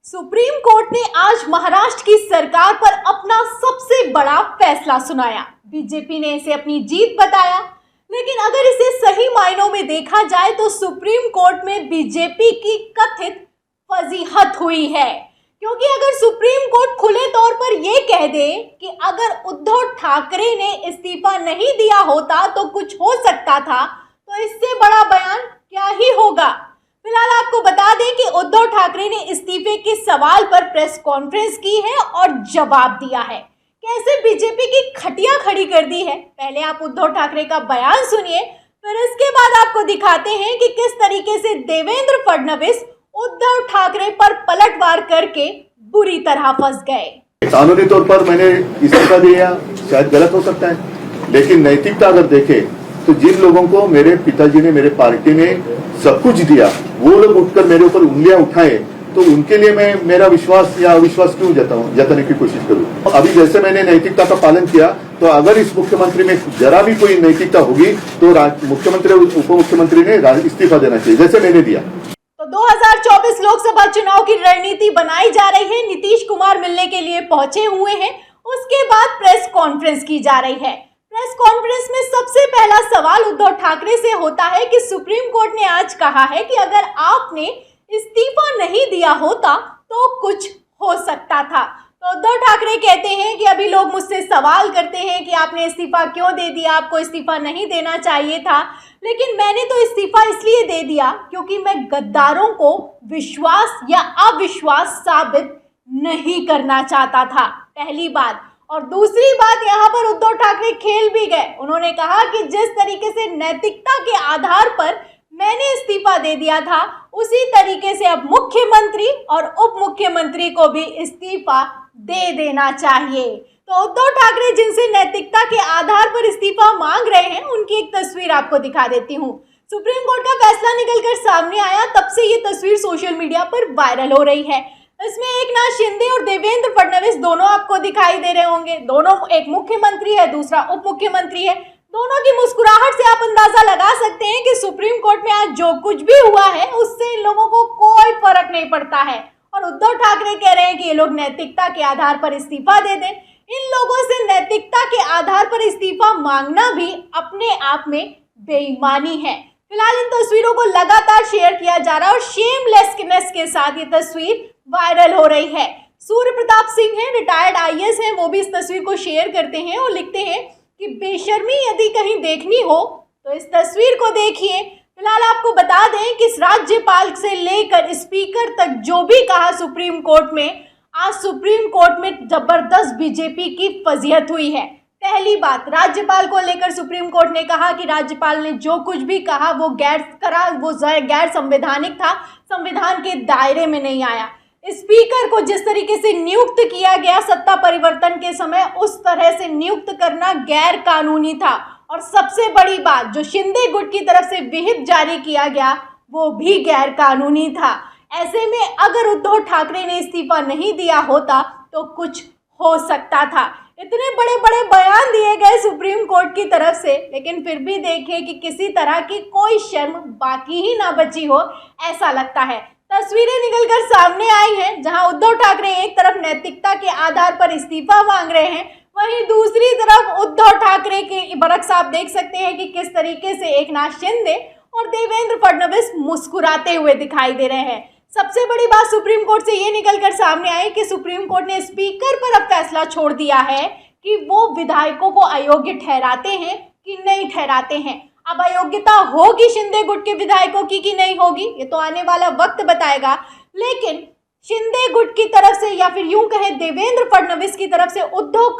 Supreme court ने आज महाराष्ट्र की सरकार पर अपना सबसे बड़ा फैसला सुनाया। बीजेपी ने इसे अपनी जीत बताया, लेकिन अगर इसे सही मायनों में देखा जाए तो सुप्रीम कोर्ट में बीजेपी की कथित फजीहत हुई है। क्योंकि अगर सुप्रीम कोर्ट खुले तौर पर यह कह दे कि अगर उद्धव ठाकरे ने इस्तीफा नहीं दिया होता तो कुछ हो सकता था, तो इससे बड़ा बयान क्या ही होगा। फिलहाल आपको बता दें कि उद्धव ठाकरे ने इस्तीफे के सवाल पर प्रेस कॉन्फ्रेंस की है और जवाब दिया है। कैसे बीजेपी की खटिया खड़ी कर दी है, पहले आप उद्धव ठाकरे का बयान सुनिए, फिर इसके बाद आपको दिखाते हैं कि किस तरीके से देवेंद्र फडणवीस उद्धव ठाकरे पर पलटवार करके बुरी तरह फंस गए। कानूनी तौर पर मैंने इस्तीफा दिया, शायद गलत हो सकता है, लेकिन नैतिकता अगर देखे तो जिन लोगों को मेरे पिताजी ने, मेरे पार्टी ने सब कुछ दिया, वो लोग उठकर मेरे ऊपर उंगलियां उठाए, तो उनके लिए मैं मेरा विश्वास या अविश्वास क्यों जताने की कोशिश करूं। अभी जैसे मैंने नैतिकता का पालन किया, तो अगर इस मुख्यमंत्री में जरा भी कोई नैतिकता होगी तो मुख्यमंत्री उप मुख्यमंत्री ने इस्तीफा देना चाहिए, जैसे मैंने दिया। तो 2024 लोकसभा चुनाव की रणनीति बनाई जा रही है। नीतीश कुमार मिलने के लिए पहुंचे हुए हैं, उसके बाद प्रेस कॉन्फ्रेंस की जा रही है। प्रेस कॉन्फ्रेंस में सबसे पहला सवाल उद्धव ठाकरे से होता है कि सुप्रीम कोर्ट ने आज कहा है कि अगर आपने इस्तीफा नहीं दिया होता तो कुछ हो सकता था। तो उद्धव ठाकरे कहते हैं कि अभी लोग मुझसे सवाल करते हैं कि आपने इस्तीफा क्यों दे दिया, आपको इस्तीफा नहीं देना चाहिए था, लेकिन मैंने तो इस्तीफा इसलिए दे दिया क्योंकि मैं गद्दारों को विश्वास या अविश्वास साबित नहीं करना चाहता था, पहली बात। और दूसरी बात, यहाँ पर उद्धव ठाकरे खेल भी गए। उन्होंने कहा कि जिस तरीके से नैतिकता के आधार पर मैंने इस्तीफा दे दिया था, उसी तरीके से अब मुख्यमंत्री और उप मुख्यमंत्री को भी इस्तीफा दे देना चाहिए। तो उद्धव ठाकरे जिनसे नैतिकता के आधार पर इस्तीफा मांग रहे हैं, उनकी एक तस्वीर आपको दिखा देती हूँ। सुप्रीम कोर्ट का फैसला निकलकर सामने आया, तब से ये तस्वीर सोशल मीडिया पर वायरल हो रही है। इसमें एकनाथ शिंदे और देवेंद्र फडणवीस दोनों आपको दिखाई दे रहे होंगे। दोनों, एक मुख्यमंत्री है, दूसरा उप मुख्यमंत्री है। दोनों की मुस्कुराहट से आप अंदाजा लगा सकते हैं कि सुप्रीम कोर्ट में आज जो कुछ भी हुआ है उससे इन लोगों को कोई फर्क नहीं पड़ता है। और उद्धव ठाकरे कह रहे हैं कि ये लोग नैतिकता के आधार पर इस्तीफा दे दें। इन लोगों से नैतिकता के आधार पर इस्तीफा मांगना भी अपने आप में बेईमानी है। फिलहाल इन तस्वीरों को लगातार शेयर किया जा रहा है और शेमलेसनेस के साथ ये तस्वीर वायरल हो रही है। सूर्य प्रताप सिंह हैं, रिटायर्ड आईएएस हैं, वो भी इस तस्वीर को शेयर करते हैं और लिखते हैं कि बेशर्मी यदि कहीं देखनी हो तो इस तस्वीर को देखिए। फिलहाल आपको बता दें कि राज्यपाल से लेकर स्पीकर तक जो भी कहा सुप्रीम कोर्ट में, आज सुप्रीम कोर्ट में जबरदस्त बीजेपी की फजीहत हुई है। पहली बात, राज्यपाल को लेकर सुप्रीम कोर्ट ने कहा कि राज्यपाल ने जो कुछ भी कहा वो गैर संवैधानिक था, संविधान के दायरे में नहीं आया। स्पीकर को जिस तरीके से नियुक्त किया गया सत्ता परिवर्तन के समय, उस तरह से नियुक्त करना गैर कानूनी था। और सबसे बड़ी बात, जो शिंदे गुट की तरफ से विहिप जारी किया गया वो भी गैर कानूनी था। ऐसे में अगर उद्धव ठाकरे ने इस्तीफा नहीं दिया होता तो कुछ हो सकता था। इतने बड़े बड़े बयान दिए गए सुप्रीम कोर्ट की तरफ से, लेकिन फिर भी देखिए कि किसी तरह की कोई शर्म बाकी ही ना बची हो, ऐसा लगता है। तस्वीरें निकलकर सामने आई हैं, जहां उद्धव ठाकरे एक तरफ नैतिकता के आधार पर इस्तीफा मांग रहे हैं, वहीं दूसरी तरफ उद्धव ठाकरे के बरक्स आप देख सकते हैं कि किस तरीके से एकनाथ शिंदे और देवेंद्र फडणवीस मुस्कुराते हुए दिखाई दे रहे हैं। सबसे बड़ी बात सुप्रीम कोर्ट से ये निकलकर सामने आई कि सुप्रीम कोर्ट ने स्पीकर पर अब फैसला छोड़ दिया है कि वो विधायकों को अयोग्य ठहराते हैं कि नहीं ठहराते हैं। अब अयोग्यता होगी शिंदे गुट के विधायकों की कि नहीं होगी, ये तो आने वाला वक्त बताएगा। लेकिन शिंदे गुट की तरफ से या फिर यूं कहें देवेंद्र फडणवीस की तरफ से उद्धव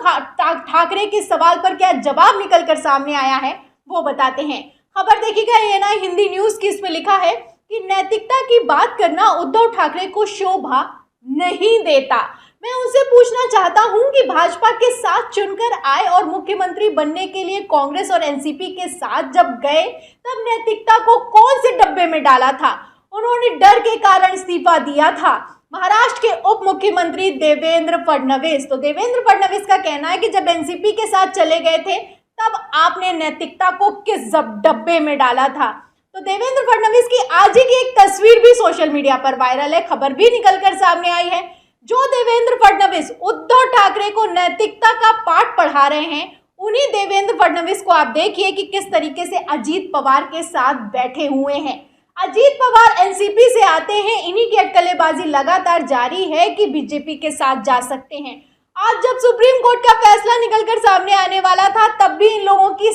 ठाकरे के सवाल पर क्या जवाब निकलकर सामने आया है वो बताते हैं। खबर देखिएगा, ये ना हिंदी न्यूज की, इसमें लिखा है कि नैतिकता की बात करना उद्धव ठाकरे को शोभा नहीं देता। मैं उनसे पूछना चाहता हूं कि भाजपा के साथ चुनकर आए और मुख्यमंत्री बनने के लिए कांग्रेस और एनसीपी के साथ जब गए, तब नैतिकता को कौन से डब्बे में डाला था? उन्होंने डर के कारण इस्तीफा दिया था। महाराष्ट्र के उप मुख्यमंत्री देवेंद्र फडणवीस, तो देवेंद्र फडणवीस का कहना है कि जब एनसीपी के साथ चले गए थे तब आपने नैतिकता को किस डब्बे में डाला था? तो देवेंद्र फडणवीस की आज ही की एक तस्वीर भी सोशल मीडिया पर वायरल है, खबर भी निकलकर सामने आई है। जो देवेंद्र फडणवीस उद्धव ठाकरे को नैतिकता का पाठ पढ़ा रहे हैं, उन्हीं देवेंद्र फडणवीस को आप देखिए कि किस तरीके से अजीत पवार के साथ बैठे हुए हैं। अजीत पवार एनसीपी से आते हैं, इन्हीं की अटकलेबाजी लगातार जारी है कि बीजेपी के साथ जा सकते हैं। आज जब सुप्रीम कोर्ट का फैसला निकलकर सामने आने वाला था, तब भी इन लोगों की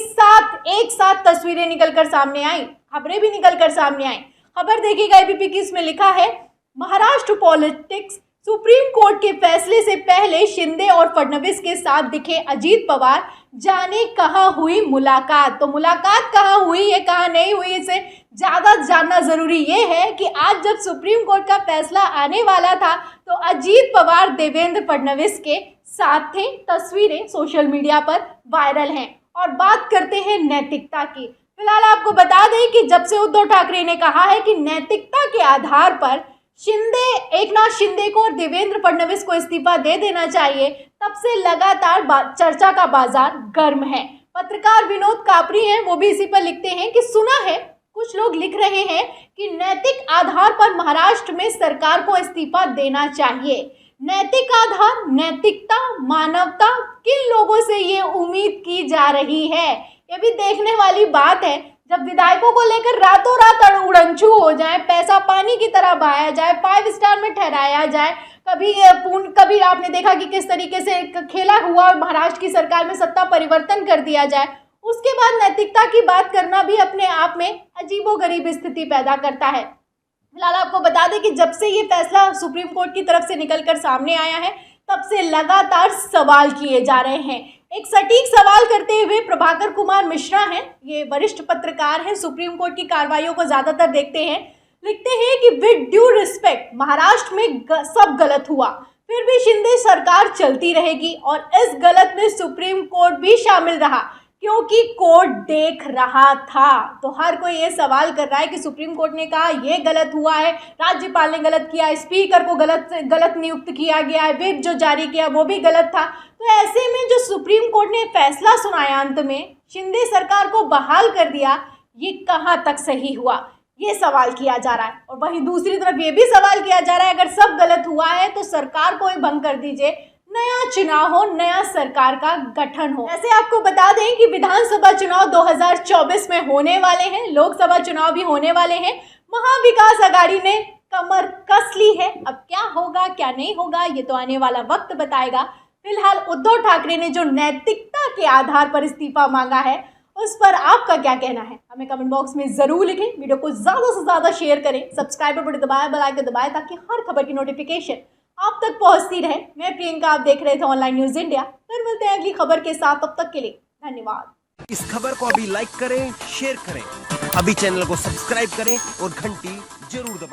एक साथ तस्वीरें निकलकर सामने आई, खबरें भी निकलकर सामने आई। खबर देखिएगा एबीपी की, इसमें लिखा है महाराष्ट्र पॉलिटिक्स, सुप्रीम कोर्ट के फैसले से पहले शिंदे और फडणवीस के साथ दिखे अजीत पवार, जाने कहाँ हुई मुलाकात। तो मुलाकात कहाँ हुई है, कहाँ नहीं हुई, इसे ज्यादा जानना जरूरी ये है कि आज जब सुप्रीम कोर्ट का फैसला आने वाला था, तो अजीत पवार देवेंद्र फडणवीस के साथ थे। तस्वीरें सोशल मीडिया पर वायरल हैं। और बात करते हैं नैतिकता की। फिलहाल आपको बता दें कि जब से उद्धव ठाकरे ने कहा है कि नैतिकता के आधार पर एकनाथ शिंदे को और देवेंद्र फडणवीस को इस्तीफा दे देना चाहिए, तब से लगातार चर्चा का बाजार गर्म है। पत्रकार विनोद कापरी हैं, वो भी इसी पर लिखते हैं कि सुना है, कुछ लोग लिख रहे हैं कि नैतिक आधार पर महाराष्ट्र में सरकार को इस्तीफा देना चाहिए। नैतिक आधार, नैतिकता, मानवता, किन लोगों से ये उम्मीद की जा रही है, ये भी देखने वाली बात है। जब विधायकों को लेकर रातों रात उड़नछू हो जाए, पैसा पानी की तरह बहाया जाए, 5 स्टार में ठहराया जाए, कभी आपने देखा कि किस तरीके से खेला हुआ महाराष्ट्र की सरकार में सत्ता परिवर्तन कर दिया जाए, उसके बाद नैतिकता की बात करना भी अपने आप में अजीबोगरीब स्थिति पैदा करता है। फिलहाल आपको बता दें कि जब से ये फैसला सुप्रीम कोर्ट की तरफ से निकलकर सामने आया है, तब से लगातार सवाल किए जा रहे हैं। एक सटीक सवाल करते हुए प्रभाकर कुमार मिश्रा हैं, ये वरिष्ठ पत्रकार हैं, सुप्रीम कोर्ट की कार्रवाइयों को ज्यादातर देखते हैं, लिखते हैं कि विद ड्यू रिस्पेक्ट, महाराष्ट्र में सब गलत हुआ, फिर भी शिंदे सरकार चलती रहेगी और इस गलत में सुप्रीम कोर्ट भी शामिल रहा क्योंकि कोर्ट देख रहा था। तो हर कोई ये सवाल कर रहा है कि सुप्रीम कोर्ट ने कहा ये गलत हुआ है, राज्यपाल ने गलत किया है, स्पीकर को गलत नियुक्त किया गया है, व्हिप जो जारी किया वो भी गलत था। तो ऐसे में जो सुप्रीम कोर्ट ने फैसला सुनाया, अंत में शिंदे सरकार को बहाल कर दिया, ये कहाँ तक सही हुआ, ये सवाल किया जा रहा है। और वहीं दूसरी तरफ ये भी सवाल किया जा रहा है, अगर सब गलत हुआ है तो सरकार को ही भंग कर दीजिए, नया चुनाव हो, नया सरकार का गठन हो। ऐसे आपको बता दें कि विधानसभा चुनाव 2024 में होने वाले हैं, लोकसभा चुनाव भी होने वाले हैं। महाविकास आघाड़ी ने कमर कस ली है, अब क्या होगा क्या नहीं होगा ये तो आने वाला वक्त बताएगा। फिलहाल उद्धव ठाकरे ने जो नैतिकता के आधार पर इस्तीफा मांगा है, उस पर आपका क्या कहना है, हमें कमेंट बॉक्स में जरूर लिखें। वीडियो को ज्यादा से ज्यादा शेयर करें, सब्सक्राइब बटन दबाएं, बेल आइकन दबाएं ताकि हर खबर की नोटिफिकेशन आप तक पहुंचती रहे। मैं प्रियंका, आप देख रहे थे ऑनलाइन न्यूज इंडिया। फिर मिलते हैं अगली खबर के साथ, तब तक के लिए धन्यवाद। इस खबर को अभी लाइक करें, शेयर करें, अभी चैनल को सब्सक्राइब करें और घंटी जरूर दबाएं।